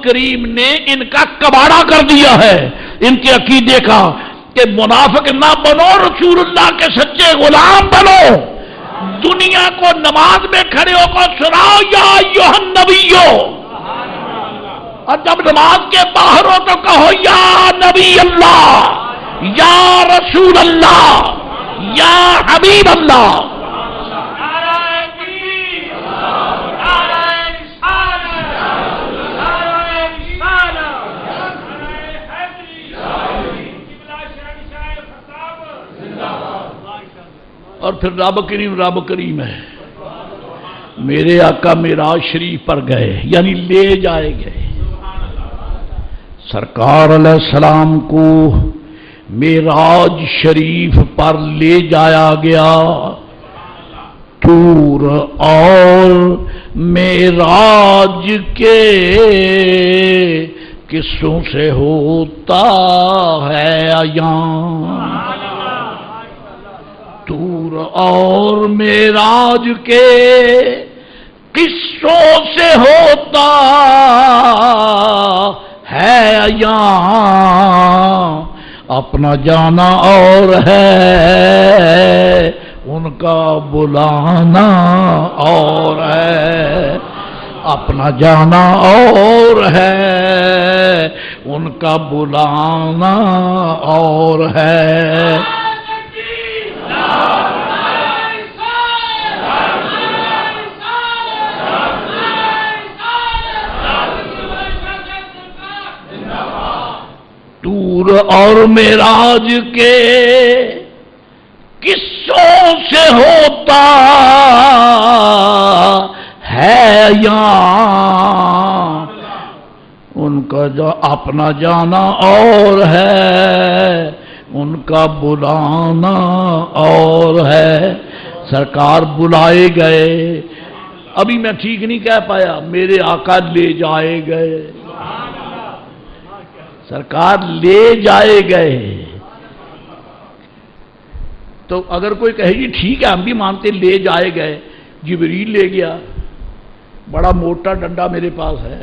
کریم نے ان کا کباڑا کر دیا ہے، ان کے عقیدے کا، کہ منافق نہ بنو، رسول اللہ کے سچے غلام بنو۔ دنیا کو نماز میں کھڑے ہو کر سناؤ یا ایھا النبیو، اور جب نماز کے باہر ہو تو کہو یا نبی اللہ، یا رسول اللہ، یا حبیب اللہ۔ اور پھر رب کریم ہے، میرے آقا معراج شریف پر گئے، یعنی لے جائے گئے۔ سرکار علیہ السلام کو معراج شریف پر لے جایا گیا۔ طور اور معراج کے قصوں سے ہوتا ہے عیان، طور اور معراج کے قصوں سے ہوتا ہے عیان، اپنا جانا اور ہے ان کا بلانا اور ہے، اپنا جانا اور ہے ان کا بلانا اور ہے۔ طور اور معراج کے قصوں سے ہوتا ہے عیان، ان کا جو اپنا جانا اور ہے ان کا بلانا اور ہے۔ سرکار بلائے گئے، ابھی میں ٹھیک نہیں کہہ پایا، میرے آقا لے جائے گئے، سرکار لے جائے گئے۔ تو اگر کوئی کہے جی ٹھیک ہے ہم بھی مانتے لے جائے گئے، جبریل لے گیا، بڑا موٹا ڈنڈا میرے پاس ہے،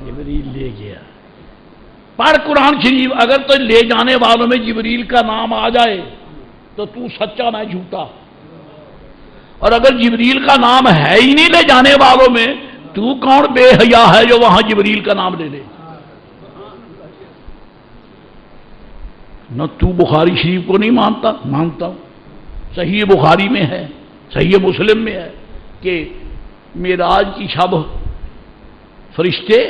جبریل لے گیا۔ پڑھ قرآن شریف، اگر تو لے جانے والوں میں جبریل کا نام آ جائے تو سچا میں جھوٹا، اور اگر جبریل کا نام ہے ہی نہیں لے جانے والوں میں، تو کون بے حیا ہے جو وہاں جبریل کا نام لے لے؟ نہ تو بخاری شریف کو نہیں مانتا، مانتا ہوں، صحیح بخاری میں ہے، صحیح مسلم میں ہے کہ معراج کی شب فرشتے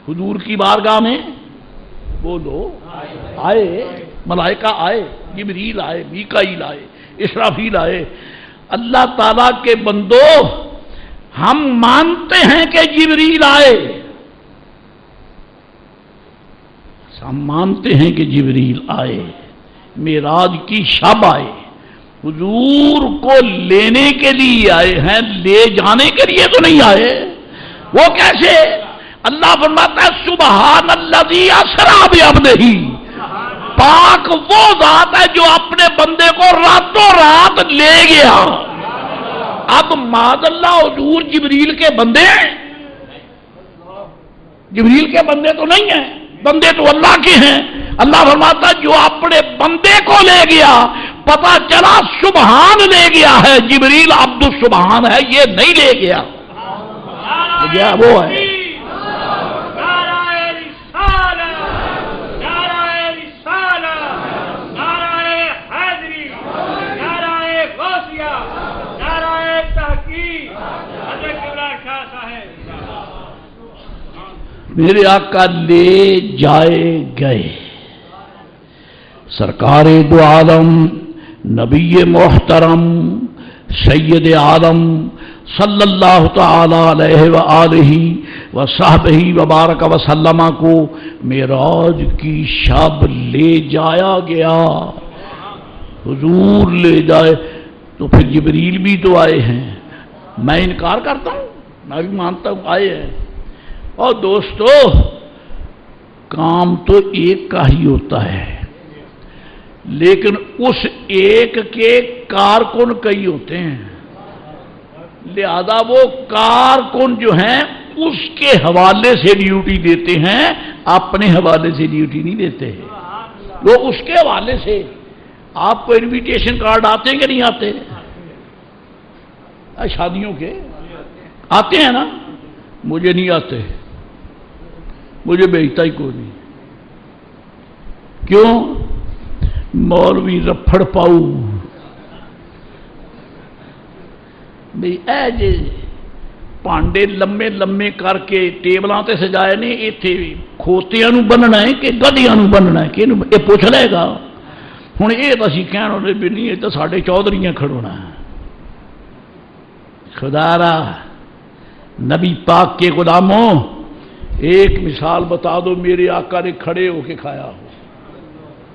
حضور کی بارگاہ میں بولو آئے، ملائکہ آئے، جبریل آئے، میکائیل آئے، اسرافیل آئے۔ اللہ تعالیٰ کے بندو، ہم مانتے ہیں کہ جبریل آئے، ہم مانتے ہیں کہ جبریل آئے، معراج کی شب آئے، حضور کو لینے کے لیے آئے ہیں، لے جانے کے لیے تو نہیں آئے۔ وہ کیسے؟ اللہ فرماتا ہے سبحان الذی اسری بعبدہ، پاک وہ ذات ہے جو اپنے بندے کو راتوں رات لے گیا۔ اب معاذ اللہ حضور جبریل کے بندے ہیں؟ جبریل کے بندے تو نہیں ہیں، بندے تو اللہ کے ہیں۔ اللہ فرماتا جو اپنے بندے کو لے گیا، پتا چلا سبحان لے گیا ہے، جبریل عبد السبحان ہے، یہ نہیں لے گیا، وہ ہے۔ میرے آقا لے جائے گئے۔ سرکار دو عالم نبی محترم سید عالم صلی اللہ تعالی علیہ وآلہ وصحبہ وبارک وسلم کو معراج کی شب لے جایا گیا۔ حضور لے جائے تو پھر جبریل بھی تو آئے ہیں، میں انکار کرتا ہوں؟ میں بھی مانتا ہوں آئے ہیں۔ اور دوستو، کام تو ایک کا ہی ہوتا ہے، لیکن اس ایک کے کارکن کئی ہوتے ہیں، لہذا وہ کارکن جو ہیں اس کے حوالے سے ڈیوٹی دیتے ہیں، اپنے حوالے سے ڈیوٹی نہیں دیتے ہیں، وہ اس کے حوالے سے۔ آپ کو انویٹیشن کارڈ آتے ہیں کہ نہیں آتے؟ شادیوں کے آتے ہیں نا؟ مجھے نہیں آتے، مجھے بھیجتا ہی کوئی نہیں۔ کیوں؟ مولوی رفڑ پاؤ بھئی اے جے پانڈے لمے لمے کر کے ٹیبلاں تے سجائے نے، ایتھے کھوتیاں نو بننا ہے کہ گدیاں نو بننا ہے، کہ یہ پوچھ لے گا؟ ہن یہ تو اسی کہنا بھی نہیں، یہ تو ساڈے چودھریاں کھڑونا ہے۔ خدا را نبی پاک کے غلاموں، ایک مثال بتا دو میرے آقا نے کھڑے ہو کے کھایا ہو،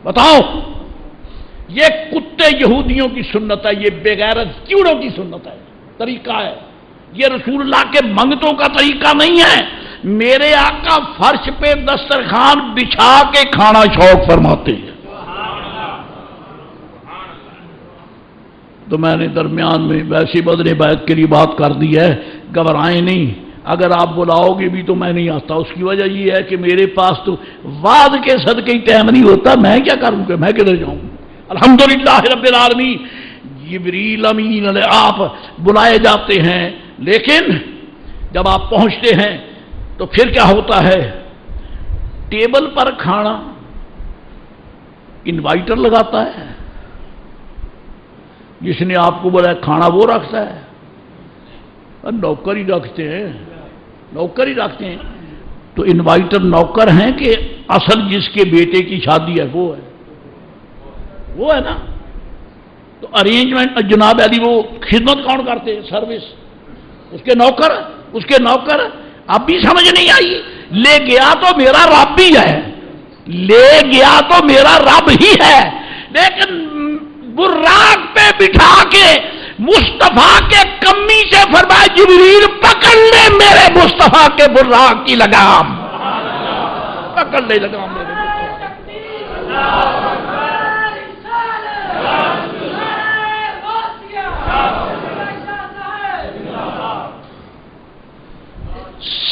بتاؤ۔ یہ کتے یہودیوں کی سنت ہے، یہ بغیرت چیڑوں کی سنت ہے، طریقہ ہے، یہ رسول اللہ کے منگتوں کا طریقہ نہیں ہے۔ میرے آقا فرش پہ دسترخوان بچھا کے کھانا شوق فرماتے ہیں۔ تو میں نے درمیان میں ویسی بدن بیت کے لیے بات کر دی ہے، گھبرائیں نہیں، اگر آپ بلاؤ گے بھی تو میں نہیں آتا۔ اس کی وجہ یہ ہے کہ میرے پاس تو وعد کے صدقے ہی ٹائم نہیں ہوتا، میں کیا کروں گا، میں کدھر جاؤں؟ الحمدللہ رب العالمین، جبریل امین علیہ آپ بلائے جاتے ہیں، لیکن جب آپ پہنچتے ہیں تو پھر کیا ہوتا ہے؟ ٹیبل پر کھانا انوائٹر لگاتا ہے، جس نے آپ کو بولا کھانا وہ رکھتا ہے، نوکر ہی رکھتے ہیں، نوکر ہی رکھتے ہیں۔ تو انوائٹر نوکر ہیں کہ اصل جس کے بیٹے کی شادی ہے وہ ہے نا؟ تو ارینجمنٹ جناب علی وہ خدمت کون کرتے ہیں؟ سروس، اس کے نوکر۔ اب بھی سمجھ نہیں آئی؟ لے گیا تو میرا رب ہی ہے، لے گیا تو میرا رب ہی ہے، لیکن براق پہ بٹھا کے مصطفیٰ کے کمی سے فرمایا جبریل پکڑ لے میرے مصطفیٰ کے براق کی لگام، پکڑ لے لگام میرے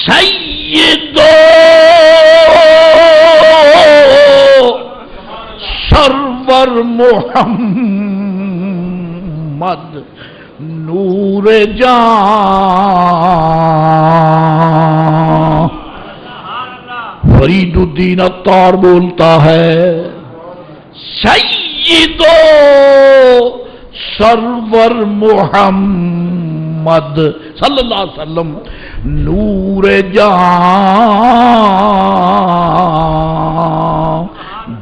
سیدو سرور محمد نور جان۔ فرید الدین عطار بولتا ہے سیدو سرور محمد صلی اللہ علیہ وسلم نور جان،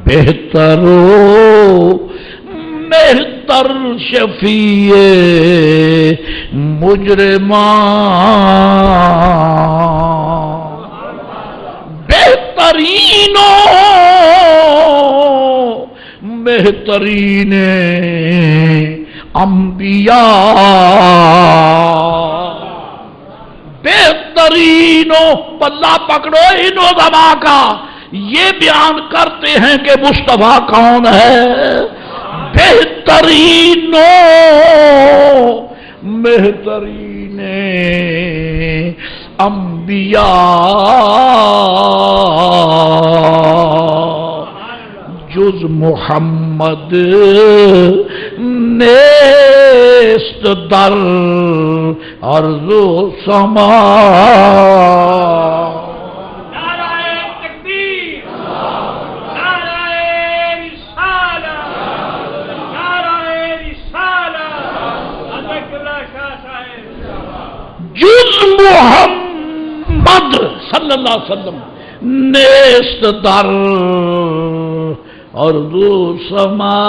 بہتر بہتر شفیع مجرمان، بہترین بہترین انبیاء، بہترین پلہ پکڑو ان علماء کا، یہ بیان کرتے ہیں کہ مصطفیٰ کون ہے؟ بہترین بہترین انبیاء، جز محمد نیست در ارض و سما۔ جز محمد صلی اللہ علیہ وسلم نیست در ارض و سما،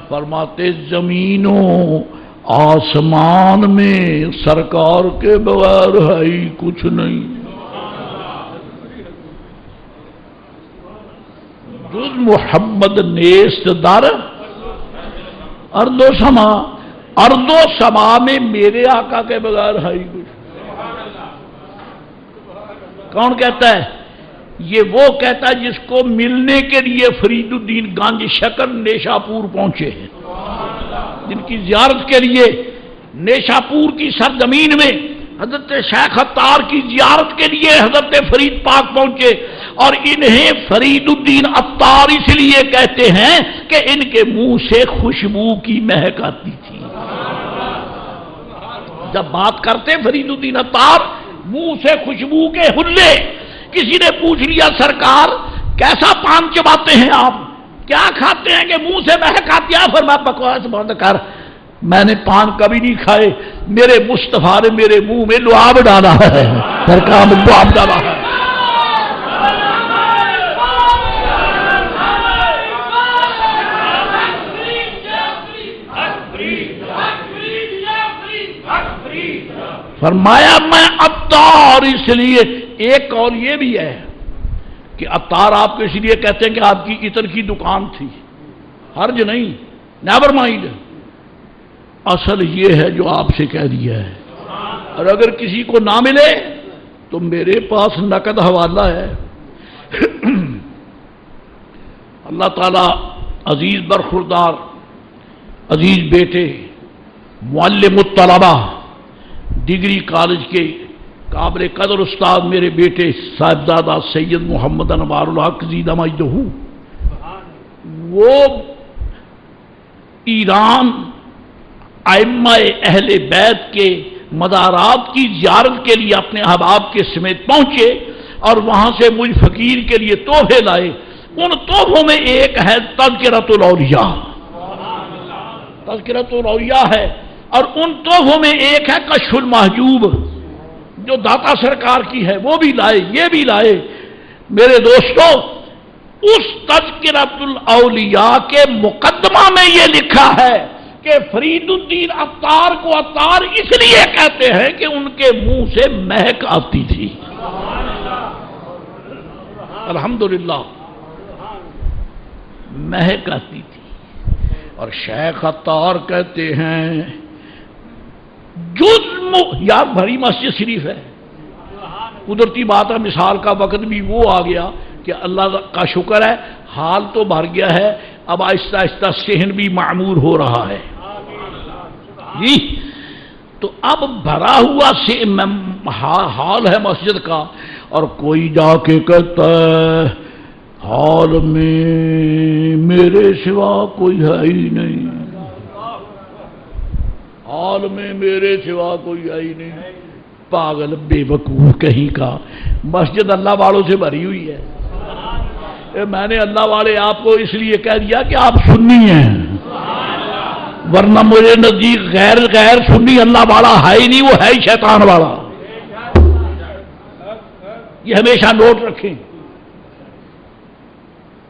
فرماتے زمینوں آسمان میں سرکار کے بغیر ہے ہی کچھ نہیں۔ جز محمد نیست در ارض و سما، ارض و سما میں میرے آقا کے بغیر ہے ہی کچھ۔ کون کہتا ہے؟ یہ وہ کہتا ہے جس کو ملنے کے لیے فرید الدین گنج شکر نیشا پور پہنچے ہیں، جن کی زیارت کے لیے نیشاپور کی سرزمین میں حضرت شیخ عطار کی زیارت کے لیے حضرت فرید پاک پہنچے، اور انہیں فرید الدین عطار اس لیے کہتے ہیں کہ ان کے منہ سے خوشبو کی مہک آتی تھی۔ جب بات کرتے فرید الدین عطار، منہ سے خوشبو کے حلے۔ کسی نے پوچھ لیا سرکار کیسا پان چباتے ہیں آپ، کیا کھاتے ہیں کہ منہ سے مہک آتی ہے؟ فرمایا بکواس بند کر، میں نے پان کبھی نہیں کھائے، میرے مصطفیٰ نے میرے منہ میں لعاب ڈالا ہے، سرکار نے لعاب ڈالا ہے۔ فرمایا میں عطار اس لیے، ایک اور یہ بھی ہے کہ عطار آپ کو اس لیے کہتے ہیں کہ آپ کی عطر کی دکان تھی، حرج نہیں، نیور مائنڈ، اصل یہ ہے جو آپ سے کہہ دیا ہے، اور اگر کسی کو نہ ملے تو میرے پاس نقد حوالہ ہے۔ اللہ تعالی عزیز برخوردار عزیز بیٹے معلم الطلبہ ڈگری کالج کے قابل قدر استاد میرے بیٹے صاحبزادہ سید محمد انوار الحق زیدہ مجدہ، وہ ایران ائمہ اہل بیت کے مزارات کی زیارت کے لیے اپنے احباب کے سمیت پہنچے اور وہاں سے مجھ فقیر کے لیے تحفے لائے۔ ان تحفوں میں ایک ہے تذکرۃ الاولیاء، تذکرۃ الاولیاء ہے، اور ان تحفوں میں ایک ہے کشف المحجوب جو داتا سرکار کی ہے، وہ بھی لائے، یہ بھی لائے۔ میرے دوستو، اس تذکرۃ الاولیاء کے مقدمہ میں یہ لکھا ہے کہ فرید الدین عطار کو عطار اس لیے کہتے ہیں کہ ان کے منہ سے مہک آتی تھی۔ الحمدللہ مہک آتی تھی۔ اور شیخ عطار کہتے ہیں یار بھری مسجد شریف ہے، قدرتی بات ہے، مثال کا وقت بھی وہ آ گیا کہ اللہ کا شکر ہے حال تو بھر گیا ہے، اب آہستہ آہستہ صحن بھی معمور ہو رہا ہے جی، تو اب بھرا ہوا حال ہے مسجد کا، اور کوئی جا کے کہتا ہے حال میں میرے سوا کوئی ہے ہی نہیں، حال میں میرے سوا کوئی ہے ہی نہیں، پاگل بے وقوف کہیں کا، مسجد اللہ والوں سے بھری ہوئی ہے۔ میں نے اللہ والے آپ کو اس لیے کہہ دیا کہ آپ سنی ہیں، ورنہ مجھے نزدیک غیر سنی اللہ والا ہے ہی نہیں، وہ ہے ہی شیطان والا۔ یہ ہمیشہ نوٹ رکھیں،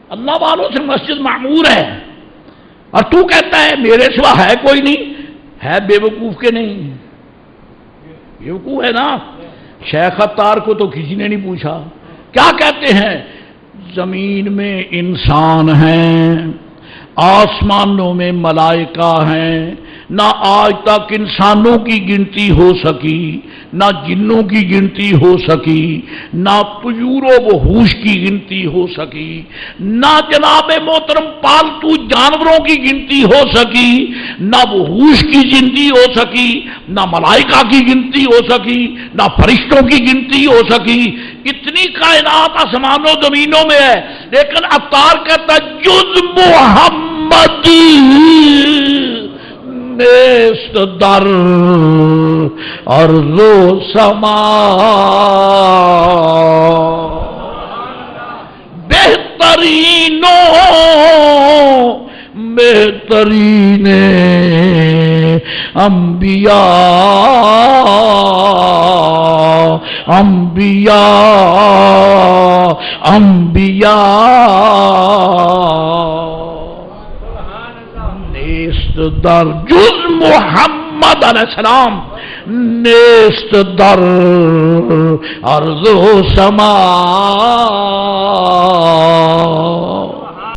اللہ والوں سے مسجد معمور ہے، اور تو کہتا ہے میرے سوا ہے کوئی نہیں، ہے بے وقوف کے نہیں؟ بے وقوف ہے نا۔ شیخ عطار کو تو کسی نے نہیں پوچھا، کیا کہتے ہیں؟ زمین میں انسان ہیں، آسمانوں میں ملائکہ ہیں، نہ آج تک انسانوں کی گنتی ہو سکی، نہ جنوں کی گنتی ہو سکی، نہ طیور و وحوش کی گنتی ہو سکی، نہ جناب محترم پالتو جانوروں کی گنتی ہو سکی، نہ وحوش کی گنتی ہو سکی، نہ ملائکہ کی گنتی ہو سکی، نہ فرشتوں کی گنتی ہو سکی۔ اتنی کائنات آسمانوں زمینوں میں ہے، لیکن عطار کہتا جز محمد نیست در ارض و سما، بہترینوں بہترین انبیاء نیست در جز محمد علیہ السلام نیست در ارض و سما۔